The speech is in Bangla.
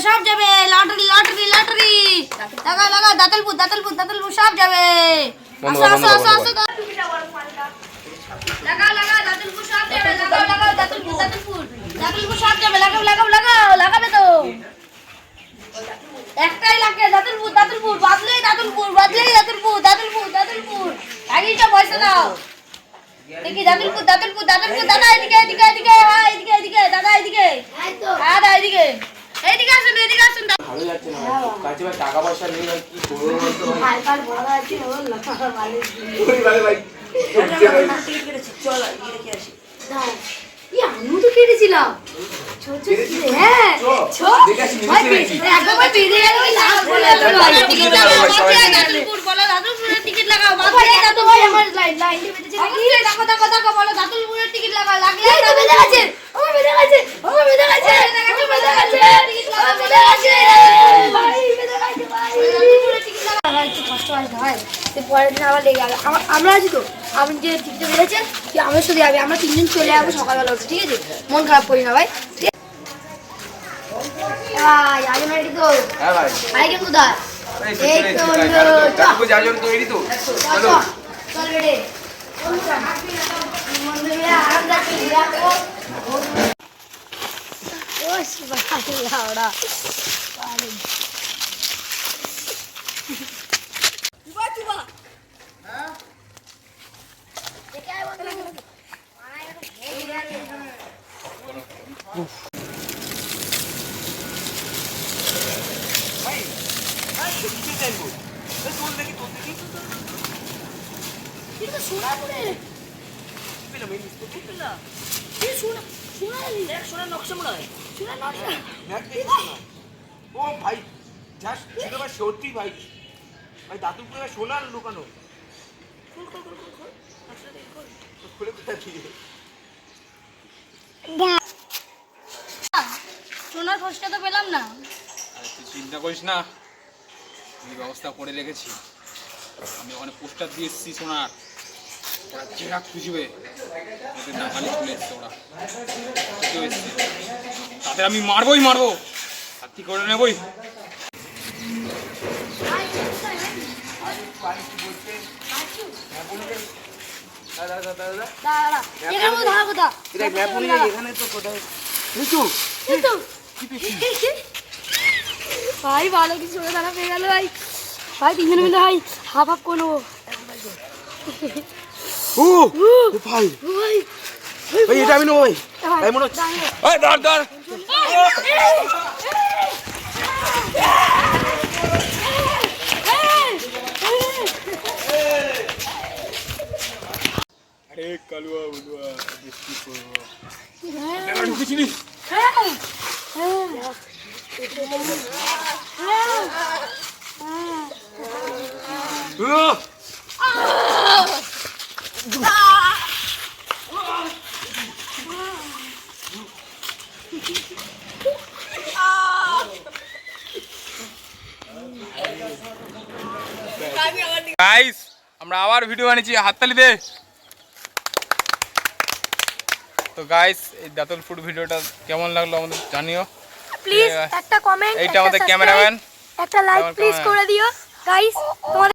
সব যাবে লটারি লটারি লটারি লাগা লাগা দাতলপুর দাতলপুর দাতলপুর সব যাবে আসো আসো আসো আসো লাগা লাগা দাতলপুর সব যাবে লাগাও লাগাও দাতলপুর দাতলপুর দাতলপুর সব যাবে লাগাও লাগাও লাগাও লাগাবে তো একটাই লাগে দাতলপুর দাতলপুর বাদলেই দাতলপুর বাদলেই দাতলপুর দাতলপুর দাতলপুর আগেটা পয়সা দাও দেখি দাতলপুর দাতলপুর দাতলপুর দাদা এদিকে এদিকে এদিকে হ্যাঁ এদিকে এদিকে দাদা এদিকে হ্যাঁ দাদা এদিকে এইদিকে আসুন এদিকে আসুন ভালো যাচ্ছে না কাছে ভাই টাকা পয়সা নেই ভাই কি করব বলতো ভাই কাল বড় আছে ও লতা ভালো ওই ভাই চল গিয়ে কি আসি দাও আমি তো কেটেছিলাম ছোট ছোট হ্যাঁ ছোট ভাই একবার বেঁধে গেল লাভ বলে টিকিট লাগাও দাদুপুর বলো দাদুপুরের টিকিট লাগাও ভাই দাদু ভাই আমার লাইনে বেঁধেছে নাকি দেখো দেখো দেখো বলো দাদুপুরের টিকিট লাগাও লাগলে তো বেঁধে গেছে আমার বেঁধে গেছে আমার বেঁধে গেছে আমার বেঁধে গেছে টিকিট লাগাও বেঁধে গেছে ভাই বেঁধে গেছে ভাই দাদুপুরের টিকিট লাগাও একটু কষ্ট হয় ভাই পরের দিন আবার লেগে গেল আমরা আছি তো আপনি যে টিকিট বেঁধেছে কি আমার সাথে যাবে আমরা তিনজন চলে যাবো সকালবেলা উঠে ঠিক আছে মন খারাপ করি না ভাই ভাই আগে না তো হ্যাঁ ভাই ভাই কেন কোথায় এই তো কাকু যাজন তৈরি তো চলো চল রে মন্দিরে আরাম যাচ্ছে দেখো ওস ভাই লাউড়া পানি চুবা চুবা হ্যাঁ দেখে আয় বন্ধ সত্যি ভাই ভাই দাদুপুরে সোনার লুকানো খুলে কোথায় সোনার খোঁজটা তো পেলাম না তুই চিন্তা করিস না আমি ব্যবস্থা করে রেখেছি আমি অনেক পোস্টার দিয়ে এসেছি সোনার ওরা যেটা খুঁজবে ওদের নাগালে চলে এসছে ওরা এসছে তাদের আমি মারবোই মারবো আর কি করে নেবই ভাই ভালো কিছু চলে দাঁড়া পেয়ে গেল ভাই ভাই তিনজনে মিলে ভাই হাফ হাফ করে নেবো ও ভাই ভাই ভাই এটা আমি নেবো ভাই ভাই মনে হচ্ছে এই ধর ধর আরে কালুয়া বুলুয়া কি করবো ঢুকেছিলিস গাইস আমরা আবার ভিডিও বানিয়েছি হাততালি দে তো গাইস এই দাতলপুর ভিডিওটা কেমন লাগলো আমাদের জানিও প্লিজ একটা কমেন্ট এইটা আমাদের ক্যামেরাম্যান একটা লাইক প্লিজ করে দিও গাইস তোমাদের